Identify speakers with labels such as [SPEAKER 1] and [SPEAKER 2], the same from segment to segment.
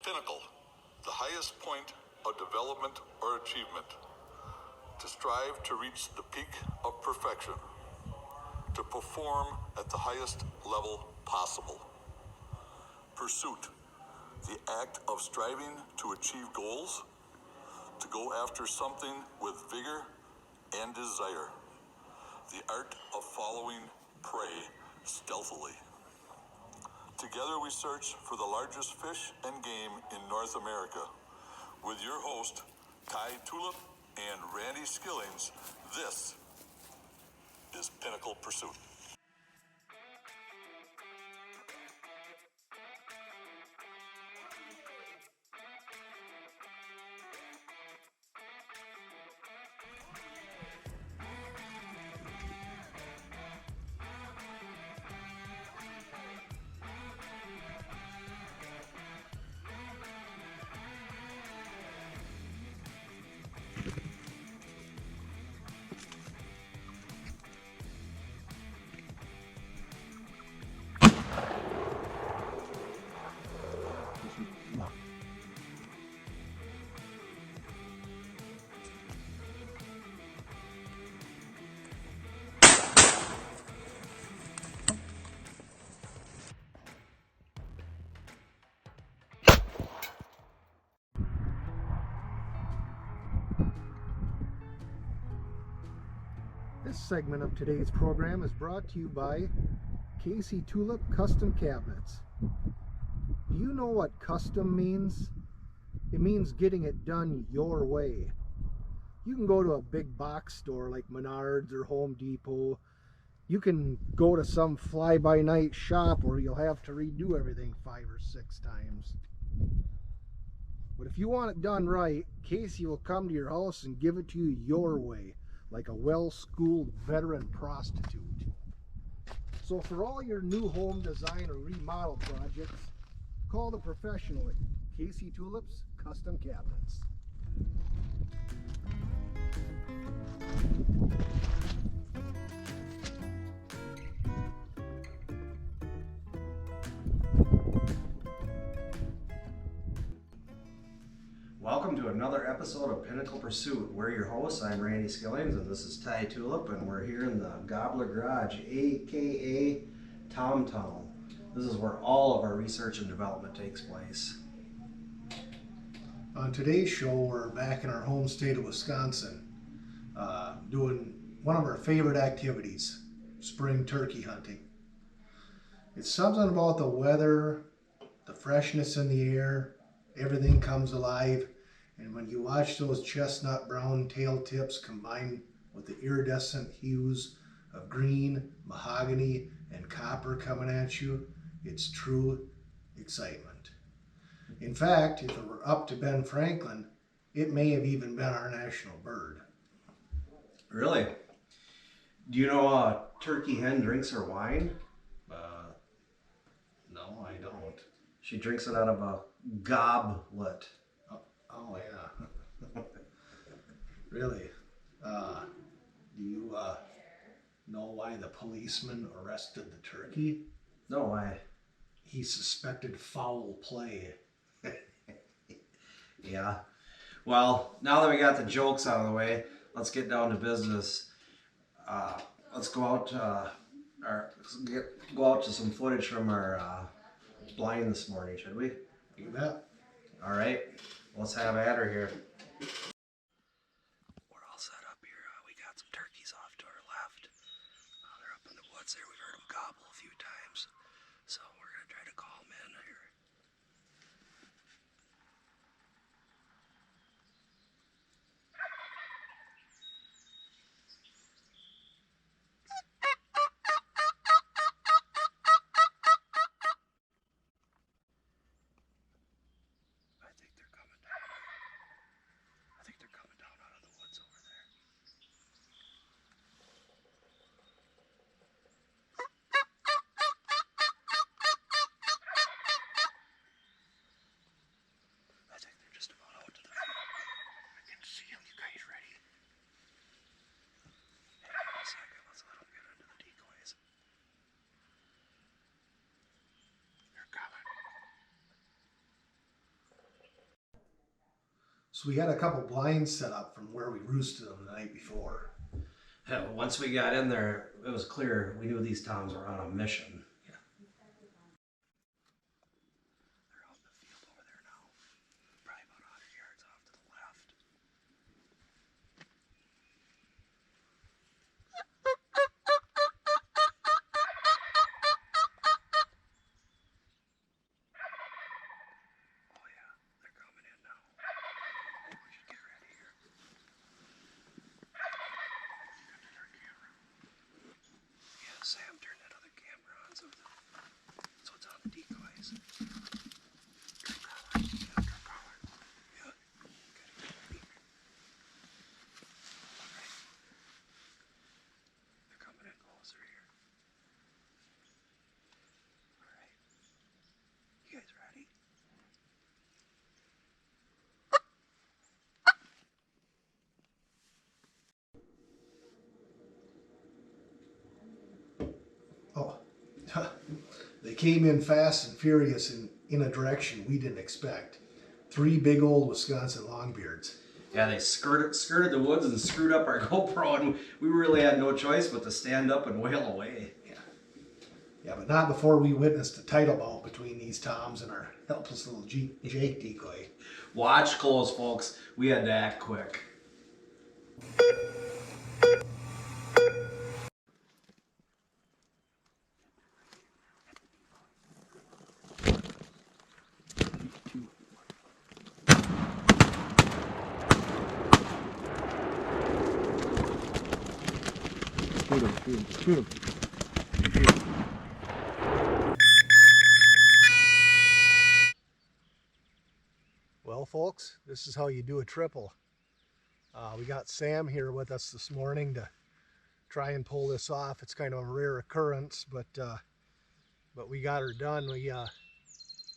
[SPEAKER 1] Pinnacle, the highest point of development or achievement. To strive to reach the peak of perfection. To perform at the highest level possible. Pursuit, the act of striving to achieve goals. To go after something with vigor and desire. The art of following prey stealthily. Together we search for the largest fish and game in North America. With your host, Ty Tulip and Randy Skillings, this is Pinnacle Pursuit.
[SPEAKER 2] This segment of today's program is brought to you by Casey Tulip Custom Cabinets. Do you know what custom means? It means getting it done your way. You can go to a big box store like Menards or Home Depot. You can go to some fly-by-night shop where you'll have to redo everything 5 or 6 times. But if you want it done right, Casey will come to your house and give it to you your way, like a well-schooled veteran prostitute. So for all your new home design or remodel projects, call the professional at Casey Tulip's Custom Cabinets.
[SPEAKER 3] Welcome to another episode of Pinnacle Pursuit. We're your hosts. I'm Randy Skillings, and this is Ty Tulip, and we're here in the Gobbler Garage, aka Tom Town. This is where all of our research and development takes place.
[SPEAKER 2] On today's show, we're back in our home state of Wisconsin, doing one of our favorite activities, spring turkey hunting. It's something about the weather, the freshness in the air, everything comes alive, and when you watch those chestnut brown tail tips combined with the iridescent hues of green, mahogany, and copper coming at you, it's true excitement. In fact, if it were up to Ben Franklin, it may have even been our national bird.
[SPEAKER 3] Really? Do you know a turkey hen drinks her wine?
[SPEAKER 2] No, I don't.
[SPEAKER 3] She drinks it out of a goblet.
[SPEAKER 2] Oh yeah. Really? Do you know why the policeman arrested the turkey?
[SPEAKER 3] No, why?
[SPEAKER 2] He suspected foul play.
[SPEAKER 3] Yeah. Well, now that we got the jokes out of the way, let's get down to business. Let's go out go out to some footage from our blind this morning, should we?
[SPEAKER 2] You bet.
[SPEAKER 3] All right. Let's have at her here. We're all set up here. We got some turkeys off to our left. They're up in the woods there. We've heard them gobble a few times. So we're going to try to call them in here. I think they're coming down.
[SPEAKER 2] So we had a couple blinds set up from where we roosted them the night before.
[SPEAKER 3] Once we got in there, it was clear we knew these toms were on a mission. Yeah. They're out in the field over there now, probably about 100 yards off to the left. Oh yeah, they're coming in now. We should get ready here. Yeah, Sam turned that other camera on, so it's on the decoys. Yeah, good. Alright. They're coming in closer here. Alright. You guys ready?
[SPEAKER 2] Oh, they came in fast and furious in a direction we didn't expect. 3 big old Wisconsin longbeards.
[SPEAKER 3] Yeah, they skirted the woods and screwed up our GoPro, and we really had no choice but to stand up and wail away.
[SPEAKER 2] Yeah, but not before we witnessed a title bout between these toms and our helpless little Jake decoy.
[SPEAKER 3] Watch close, folks. We had to act quick.
[SPEAKER 2] Shoot him. Well, folks, this is how you do a triple. We got Sam here with us this morning to try and pull this off. It's kind of a rare occurrence, but we got her done. We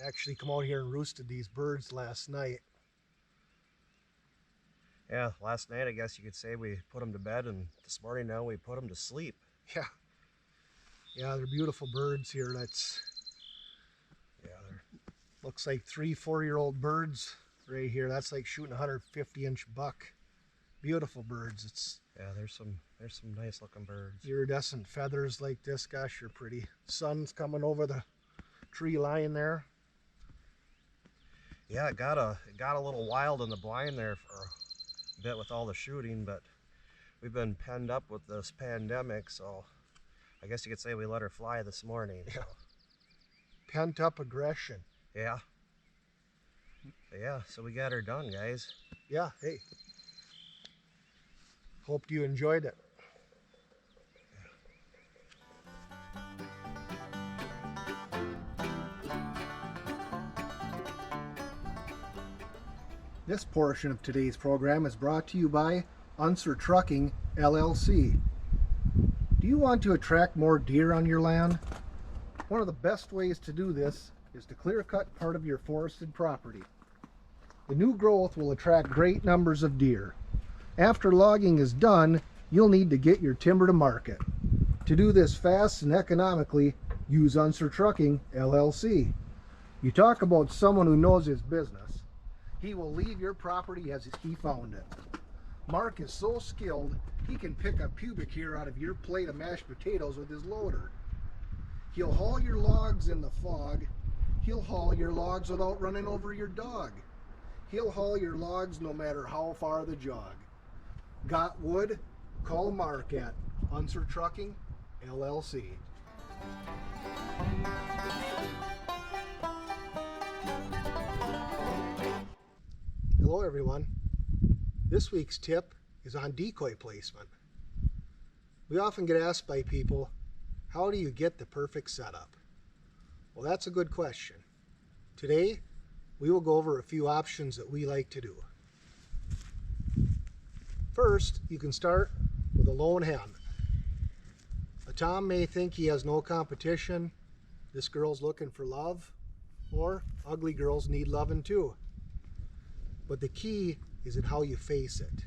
[SPEAKER 2] actually come out here and roosted these birds last night.
[SPEAKER 3] Yeah, last night I guess you could say we put them to bed, and this morning now we put them to sleep.
[SPEAKER 2] Yeah, they're beautiful birds here. Looks like 3-4-year-old birds right here. That's like shooting a 150-inch buck. Beautiful birds.
[SPEAKER 3] Yeah, there's some nice looking birds.
[SPEAKER 2] Iridescent feathers like this. Gosh, you're pretty. Sun's coming over the tree line there.
[SPEAKER 3] Yeah, it got a little wild in the blind there for a bit with all the shooting, but we've been penned up with this pandemic, so I guess you could say we let her fly this morning.
[SPEAKER 2] Yeah. Pent up aggression.
[SPEAKER 3] Yeah. But yeah, so we got her done, guys.
[SPEAKER 2] Yeah, hey. Hope you enjoyed it. This portion of today's program is brought to you by Unser Trucking, LLC. Do you want to attract more deer on your land? One of the best ways to do this is to clear cut part of your forested property. The new growth will attract great numbers of deer. After logging is done, you'll need to get your timber to market. To do this fast and economically, use Unser Trucking, LLC. You talk about someone who knows his business. He will leave your property as he found it. Mark is so skilled, he can pick a pubic hair out of your plate of mashed potatoes with his loader. He'll haul your logs in the fog. He'll haul your logs without running over your dog. He'll haul your logs no matter how far the jog. Got wood? Call Mark at Unser Trucking, LLC. Hello everyone. This week's tip is on decoy placement. We often get asked by people, how do you get the perfect setup? Well, that's a good question. Today, we will go over a few options that we like to do. First, you can start with a lone hen. A tom may think he has no competition, this girl's looking for love, or ugly girls need loving too. But the key is in how you face it.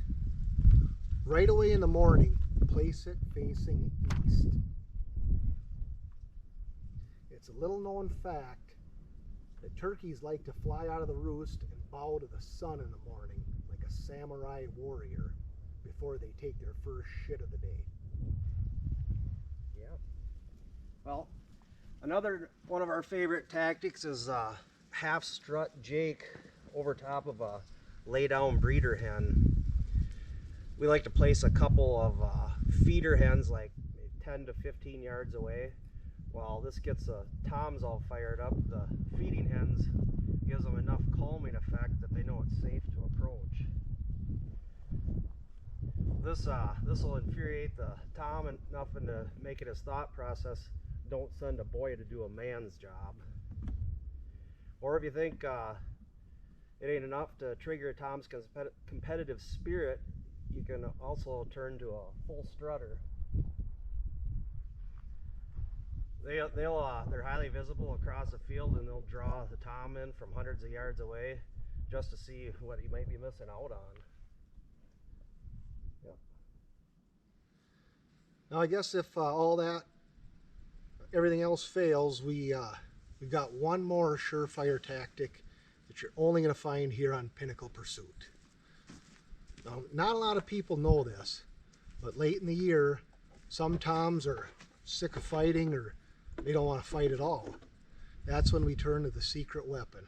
[SPEAKER 2] Right away in the morning, place it facing east. It's a little known fact that turkeys like to fly out of the roost and bow to the sun in the morning. samurai warrior before they take their first shit of the day.
[SPEAKER 3] Yeah. Well, another one of our favorite tactics is half strut Jake over top of a lay down breeder hen. We like to place a couple of feeder hens like 10 to 15 yards away. While this gets the toms all fired up, the feeding hens gives them enough calming effect that they know it's safe to approach. This will infuriate the tom enough into making his thought process, don't send a boy to do a man's job. Or if you think it ain't enough to trigger a tom's competitive spirit, you can also turn to a full strutter. They're highly visible across the field, and they'll draw the tom in from hundreds of yards away just to see what he might be missing out on. Yep.
[SPEAKER 2] Now I guess if everything else fails, we've got one more surefire tactic that you're only going to find here on Pinnacle Pursuit. Now, not a lot of people know this, but late in the year, some toms are sick of fighting or they don't want to fight at all. That's when we turn to the secret weapon.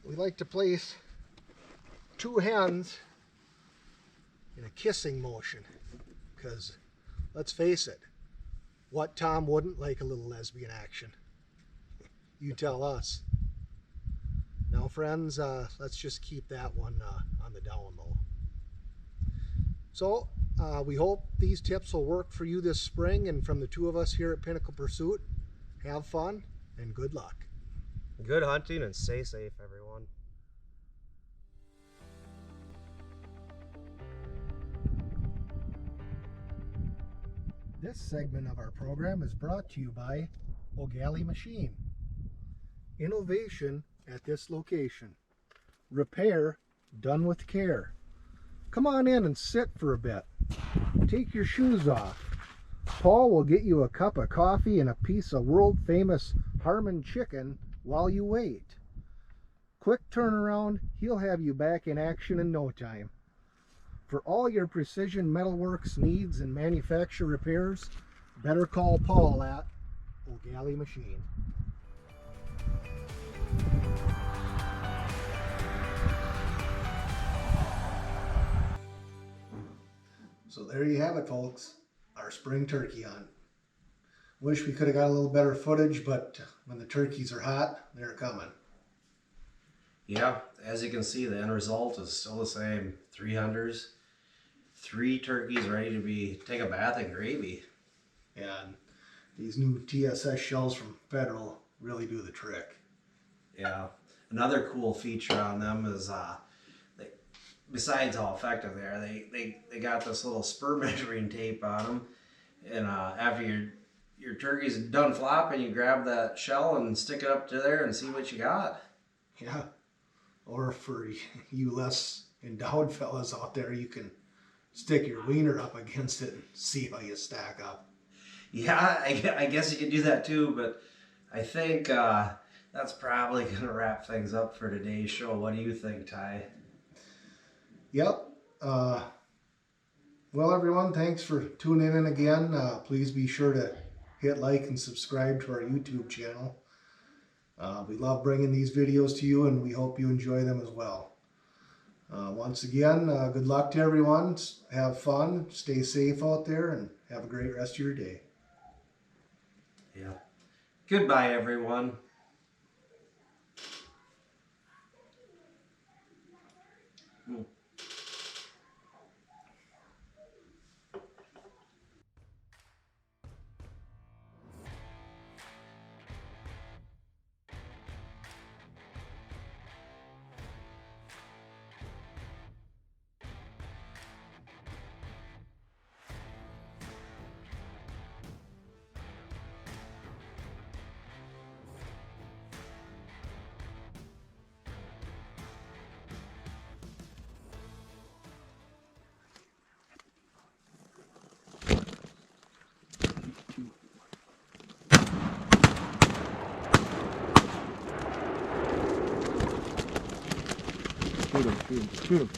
[SPEAKER 2] We like to place two hens in a kissing motion, because let's face it, what tom wouldn't like a little lesbian action? You tell us. Now friends, let's just keep that one on the down low. So we hope these tips will work for you this spring, and from the two of us here at Pinnacle Pursuit, have fun and good luck.
[SPEAKER 3] Good hunting and stay safe, everyone.
[SPEAKER 2] This segment of our program is brought to you by O'Galley Machine. Innovation at this location. Repair done with care. Come on in and sit for a bit. Take your shoes off. Paul will get you a cup of coffee and a piece of world-famous Harmon chicken while you wait. Quick turnaround, he'll have you back in action in no time. For all your precision metalworks needs and manufacture repairs, better call Paul at O'Galley Machine. So there you have it, folks. Our spring turkey hunt. Wish we could have got a little better footage, but when the turkeys are hot, they're coming.
[SPEAKER 3] Yeah, as you can see, the end result is still the same. 3 hunters, 3 turkeys ready to take a bath in gravy.
[SPEAKER 2] And these new TSS shells from Federal really do the trick.
[SPEAKER 3] Yeah, another cool feature on them is besides how effective they are, they got this little spur measuring tape on them, and after your turkey's done flopping, you grab that shell and stick it up to there and see what you got.
[SPEAKER 2] Yeah, or for you less endowed fellas out there, you can stick your wiener up against it and see how you stack up.
[SPEAKER 3] Yeah, I guess you could do that too, but I think that's probably going to wrap things up for today's show. What do you think, Ty?
[SPEAKER 2] Yep. Well, everyone, thanks for tuning in again. Please be sure to hit like and subscribe to our YouTube channel. We love bringing these videos to you, and we hope you enjoy them as well. Once again, good luck to everyone. Have fun, stay safe out there, and have a great rest of your day.
[SPEAKER 3] Yeah. Goodbye, everyone.
[SPEAKER 2] Shoot him.